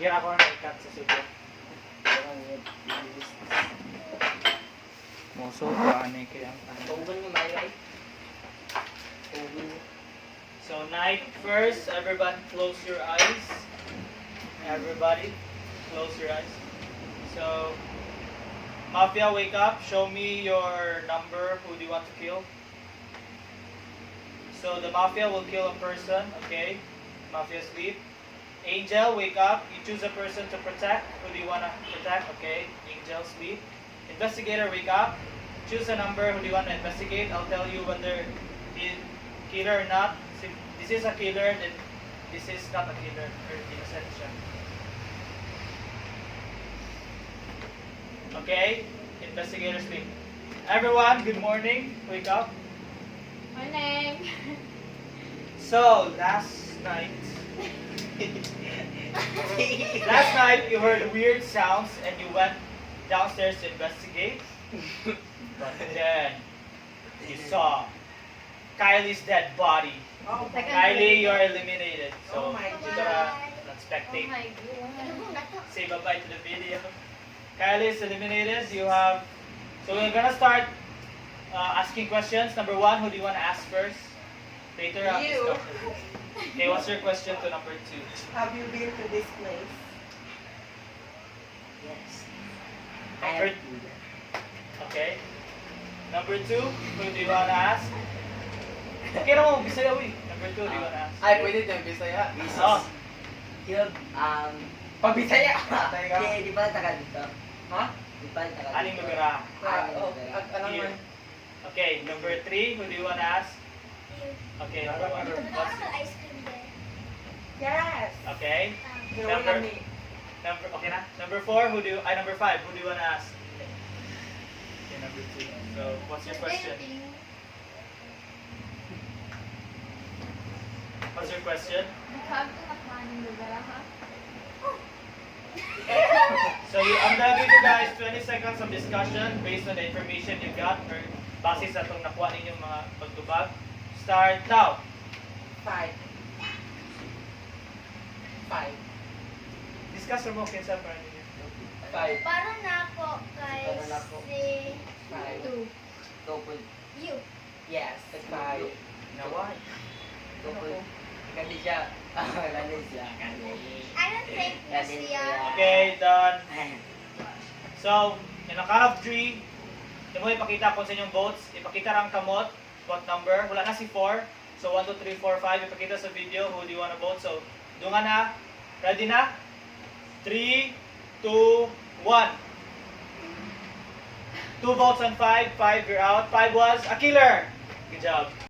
Gira ko na ikat sa subo. Moso ko ani kay ang So night first, everybody close your eyes. Everybody close your eyes. So Mafia, wake up. Show me your number. Who do you want to kill? So the Mafia will kill a person. Okay. Mafia sleep. Angel, wake up. You choose a person to protect. Who do you want to protect? Okay. Angel sleep. Investigator, wake up. Choose a number. Who do you want to investigate? I'll tell you whether he's killer or not. This is a killer, then this is not a killer. Or innocent siya. Okay. Investigator sleep. Everyone, good morning. Wake up. Morning. So, last night you heard weird sounds and you went downstairs to investigate. But then you saw Kylie's dead body. Kylie, you're eliminated. So, you gotta not Oh spectate. my God. Say bye-bye to the video. Kylie is eliminated. You have. So we're gonna start asking questions. Number one, who do you want to ask first? Later on You. discussion. Okay, what's your question to number two? Have you been to this place? Yes. Number, okay. Number two, who do you want to ask? Okay na mo, Bisaya uy. Number two, who do you want to ask? Ay, pwede tayo Bisaya. Oh, Yun, Pag Bisaya! di ba taga dito? Ha? Di ba taga aning lugar. Alam mo. Okay, number three, who do you want to ask? Okay, number Ice cream there. Yes. okay. Ginawa Number, namin. okay na. Number four, number five, who do you want to ask? Okay, number two. So, what's your question? What's your question? So I'm gonna give you guys 20 seconds of discussion based on the information you got or base sa itong nakuha ninyong mga pagtubag. Start now. 5. Discuss mo kinsa pa ninyo. 5. Para na ako kay Para na ako. si 5. Tupod. you. Yes. 5. Naway. Tupod. Kani siya. Kani siya. Kani. I don't think Lucia. Okay, done. So, in a count of 3, hindi mo ipakita kung sa inyong votes. Ipakita lang kamot, what number. Wala na si 4. So, 1, 2, 3, 4, 5. Ipakita sa video who do you wanna vote. So, dunga na. Ready na? 3, 2, 1. 2 votes on 5. 5, you're out. 5 was a killer. Good job.